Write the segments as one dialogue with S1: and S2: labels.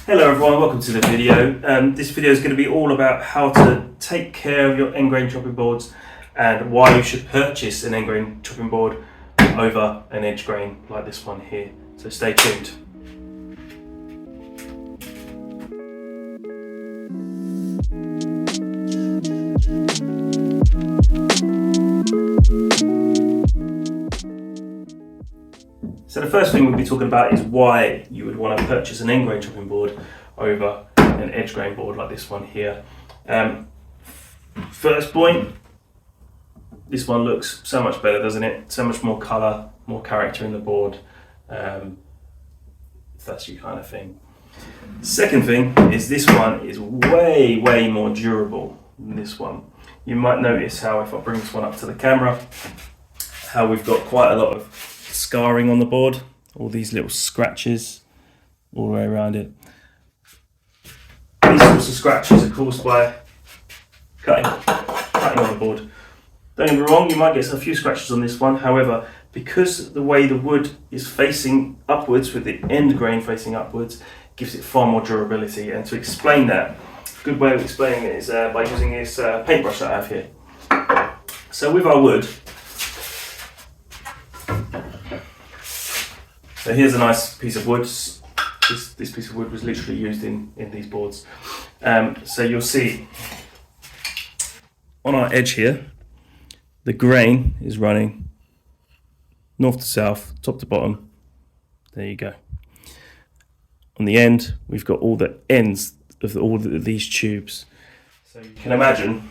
S1: Hello everyone, welcome to the video. This video is going to be all about how to take care of your end grain chopping boards and why you should purchase an end grain chopping board over an edge grain like this one here. So stay tuned. So the first thing we'll be talking about is why you would want to purchase an end grain chopping board over an edge grain board like this one here. First point, this one looks so much better, doesn't it? So much more colour, more character in the board, if that's your kind of thing. Second thing is this one is way more durable than this one. You might notice how, if I bring this one up to the camera, how we've got quite a lot of scarring on the board, all these little scratches all the way around it. These sorts of scratches are caused by cutting on the board. Don't get me wrong, you might get a few scratches on this one, however, because the way the wood is facing upwards, with the end grain facing upwards, gives it far more durability. And to explain that, a good way of explaining it is by using this paintbrush that I have here. So with our wood, so here's a nice piece of wood. This piece of wood was literally used in these boards. So you'll see on our edge here, the grain is running north to south, top to bottom. There you go. On the end, we've got all the ends of all of these tubes. So you can imagine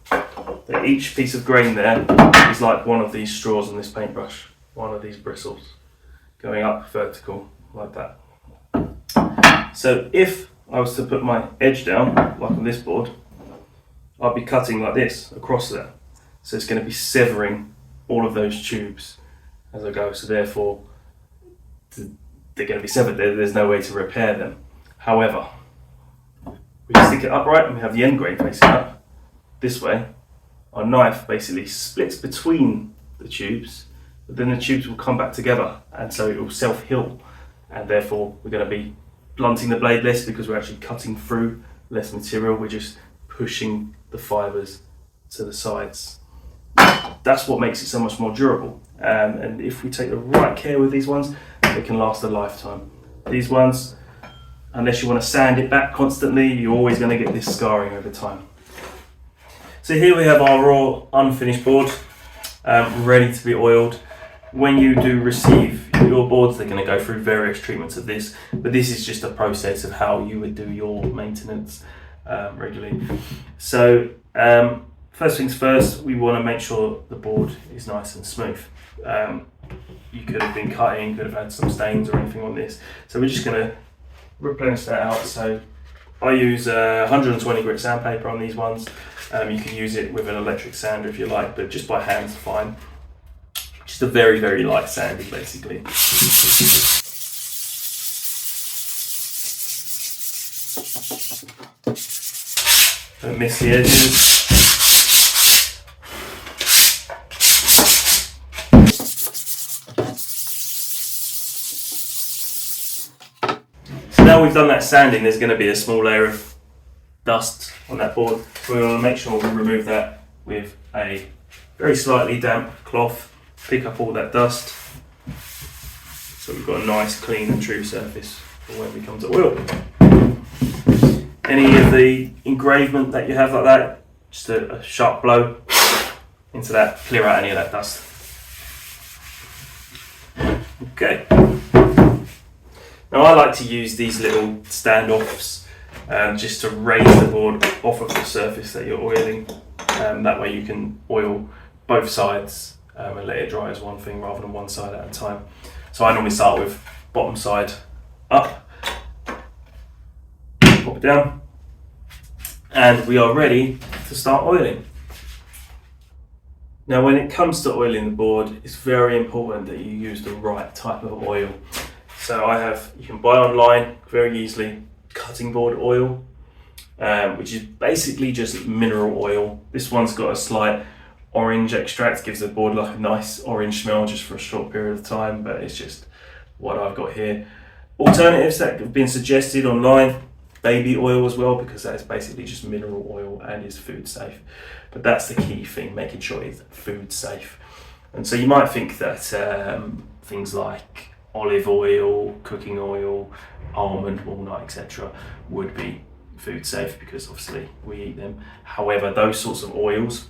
S1: that each piece of grain there is like one of these straws on this paintbrush, one of these bristles, going up vertical like that. So if I was to put my edge down, like on this board, I'd be cutting like this across there. So it's going to be severing all of those tubes as I go. So therefore, they're going to be severed. There's no way to repair them. However, we can stick it upright and we have the end grain facing up this way. Our knife basically splits between the tubes, but then the tubes will come back together, and so it will self-heal, and therefore we're going to be blunting the blade less because we're actually cutting through less material. We're just pushing the fibres to the sides. That's what makes it so much more durable, and if we take the right care with these ones, they can last a lifetime. These ones, unless you want to sand it back constantly, you're always going to get this scarring over time. So here we have our raw unfinished board, ready to be oiled. When you do receive your boards, they're going to go through various treatments of this, but this is just a process of how you would do your maintenance regularly. So first things first, we want to make sure the board is nice and smooth. You could have been cutting, could have had some stains or anything on this, so we're just going to replenish that out. So I use 120 grit sandpaper on these ones. You can use it with an electric sander if you like, but just by hand's fine. Just a very light sanding, basically. Don't miss the edges. So now we've done that sanding, there's going to be a small layer of dust on that board. So we want to make sure we remove that with a very slightly damp cloth. Pick up all that dust, so we've got a nice clean and true surface for when we come to oil. Any of the engravement that you have like that, just a sharp blow into that, clear out any of that dust. Okay. Now I like to use these little standoffs just to raise the board off of the surface that you're oiling. That way you can oil both sides and let it dry as one thing rather than one side at a time. So I normally start with bottom side up, pop it down, and we are ready to start oiling. Now when it comes to oiling the board, it's very important that you use the right type of oil. So you can buy online very easily cutting board oil, which is basically just mineral oil. This one's got a slight orange extract, gives the board like a nice orange smell just for a short period of time, but it's just what I've got here. Alternatives that have been suggested online, baby oil as well, because that is basically just mineral oil and is food safe. But that's the key thing, making sure it's food safe. And so you might think that things like olive oil, cooking oil, almond, walnut, etc. would be food safe because obviously we eat them. However, those sorts of oils,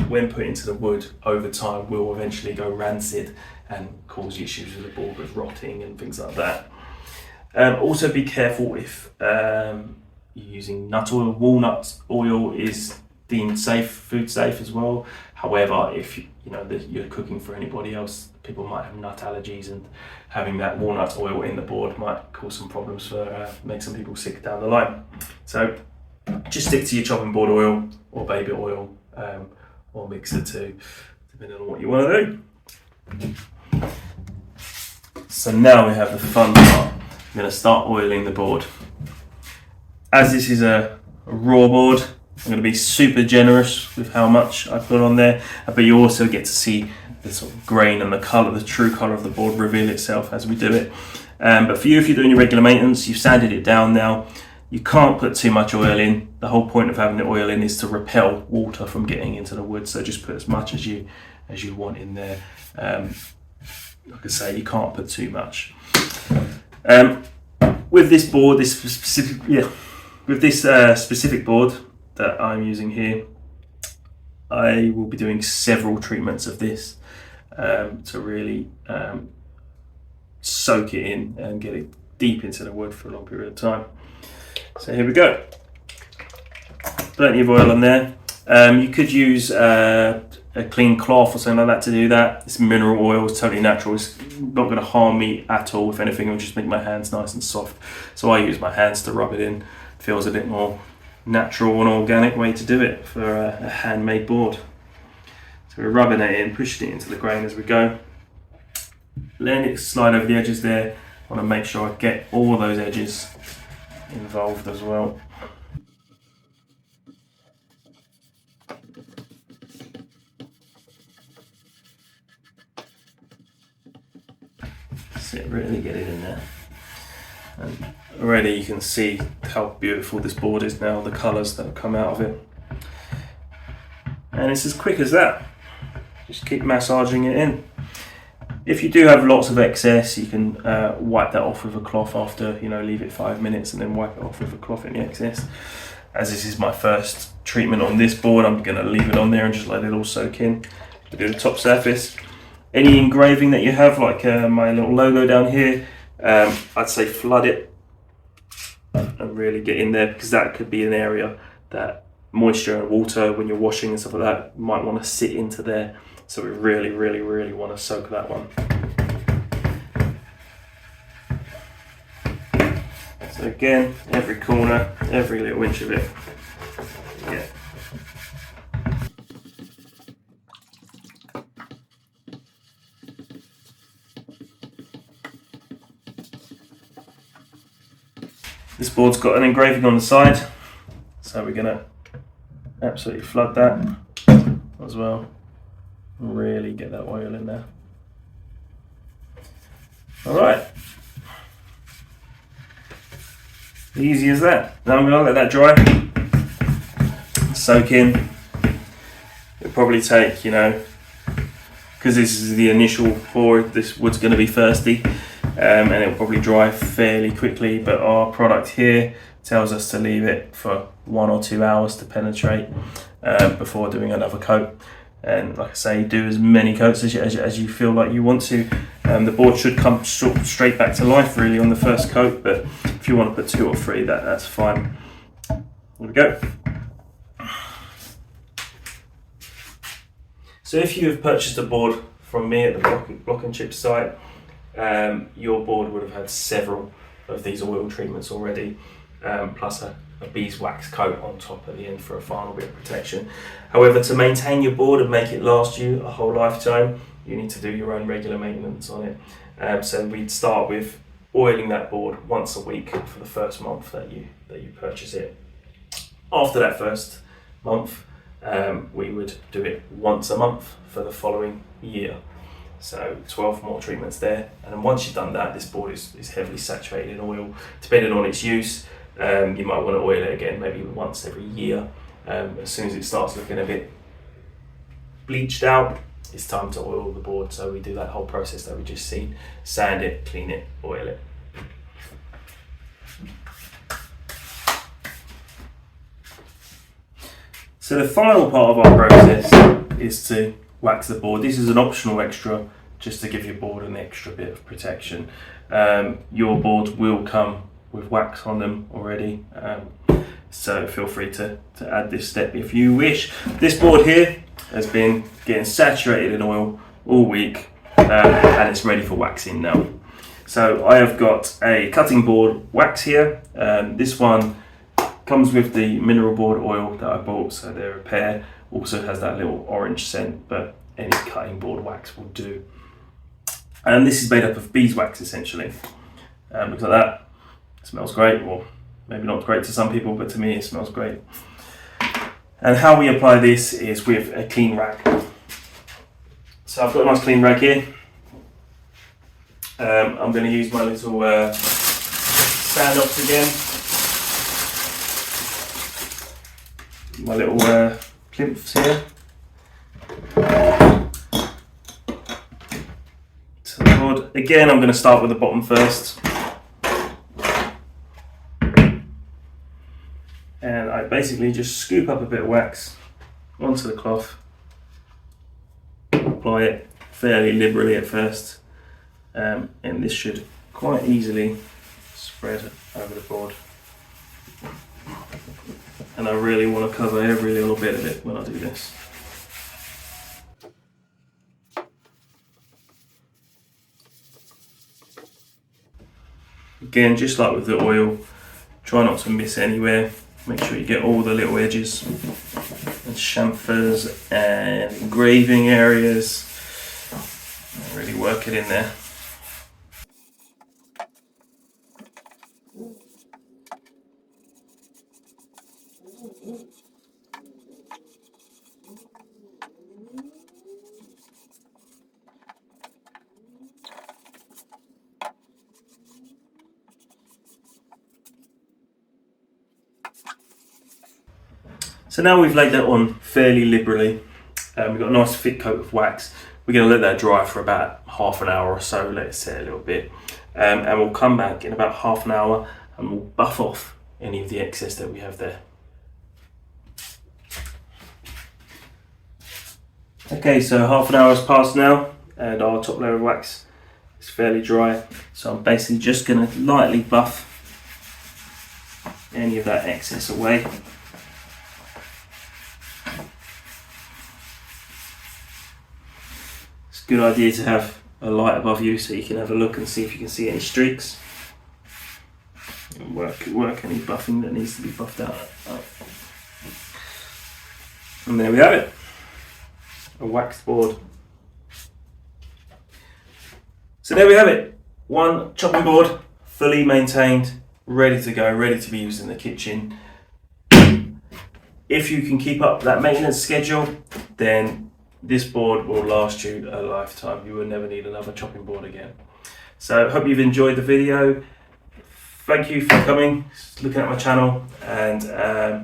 S1: when put into the wood over time, will eventually go rancid and cause issues with the board, with rotting and things like that. Also be careful if you're using nut oil. Walnut oil is deemed safe, food safe as well. However, if you're cooking for anybody else, people might have nut allergies, and having that walnut oil in the board might cause some problems for make some people sick down the line. So just stick to your chopping board oil or baby oil, or mix the two, depending on what you want to do. So now we have the fun part. I'm going to start oiling the board. As this is a raw board, I'm going to be super generous with how much I put on there, but you also get to see the sort of grain and the colour, the true colour of the board reveal itself as we do it. But for you, if you're doing your regular maintenance, you've sanded it down now, you can't put too much oil in. The whole point of having the oil in is to repel water from getting into the wood, so just put as much as you want in there. Like I say, you can't put too much. With this board, with this specific board that I'm using here, I will be doing several treatments of this to really soak it in and get it deep into the wood for a long period of time. So here we go. Plenty of oil on there. You could use a clean cloth or something like that to do that. It's mineral oil, it's totally natural. It's not going to harm me at all. If anything, it'll just make my hands nice and soft. So I use my hands to rub it in. Feels a bit more natural and organic way to do it for a handmade board. So we're rubbing it in, pushing it into the grain as we go. Letting it slide over the edges there. I want to make sure I get all those edges involved as well. So really get it in there. And already you can see how beautiful this board is now, the colours that have come out of it. And it's as quick as that. Just keep massaging it in. If you do have lots of excess, you can wipe that off with a cloth after, leave it 5 minutes and then wipe it off with a cloth in the excess. As this is my first treatment on this board, I'm going to leave it on there and just let it all soak in. To do the top surface. Any engraving that you have, like my little logo down here, I'd say flood it and really get in there, because that could be an area that moisture and water, when you're washing and stuff like that, might want to sit into there. So we really, really, really want to soak that one. So again, every corner, every little inch of it. Yeah. This board's got an engraving on the side, so we're going to absolutely flood that as well. Really get that oil in there. Alright. Easy as that. Now I'm going to let that dry. Soak in. It'll probably take, because this is the initial pour, this wood's going to be thirsty. And it'll probably dry fairly quickly, but our product here tells us to leave it for 1 or 2 hours to penetrate before doing another coat. And like I say, do as many coats as you feel like you want to. The board should come straight back to life really on the first coat, but if you want to put 2 or 3, that's fine. There we go. So if you have purchased a board from me at the Block and Chip site, your board would have had several of these oil treatments already, plus a beeswax coat on top at the end for a final bit of protection. However, to maintain your board and make it last you a whole lifetime, you need to do your own regular maintenance on it. So we'd start with oiling that board once a week for the first month that you purchase it. After that first month, we would do it once a month for the following year. So 12 more treatments there, and then once you've done that, this board is heavily saturated in oil. Depending on its use, you might want to oil it again, maybe once every year. As soon as it starts looking a bit bleached out, it's time to oil the board. So we do that whole process that we just seen: sand it, clean it, oil it. So the final part of our process is to wax the board. This is an optional extra, just to give your board an extra bit of protection. Your boards will come with wax on them already, so feel free to add this step if you wish. This board here has been getting saturated in oil all week, and it's ready for waxing now. So I have got a cutting board wax here. This one comes with the mineral board oil that I bought, so they're a pair. Also has that little orange scent, but any cutting board wax will do. And this is made up of beeswax essentially. Looks like that. It smells great, or maybe not great to some people, but to me it smells great. And how we apply this is with a clean rag. So I've got a nice clean rag here. I'm going to use my little sand ox again. My little plinths here. So the board, again, I'm going to start with the bottom first. And I basically just scoop up a bit of wax onto the cloth, apply it fairly liberally at first, and this should quite easily spread over the board. And I really want to cover every little bit of it when I do this. Again, just like with the oil, try not to miss anywhere. Make sure you get all the little edges and chamfers and engraving areas. And really work it in there. So now we've laid that on fairly liberally. We've got a nice thick coat of wax. We're going to let that dry for about half an hour or so, let it set a little bit. And we'll come back in about half an hour and we'll buff off any of the excess that we have there. Okay, so half an hour has passed now and our top layer of wax is fairly dry. So I'm basically just going to lightly buff any of that excess away. Good idea to have a light above you so you can have a look and see if you can see any streaks. And work any buffing that needs to be buffed out. And there we have it, a waxed board. So there we have it, one chopping board, fully maintained, ready to go, ready to be used in the kitchen. If you can keep up that maintenance schedule, then this board will last you a lifetime. You will never need another chopping board again. So I hope you've enjoyed the video. Thank you for coming, looking at my channel, and I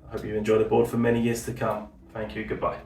S1: hope you enjoy the board for many years to come. Thank you, goodbye.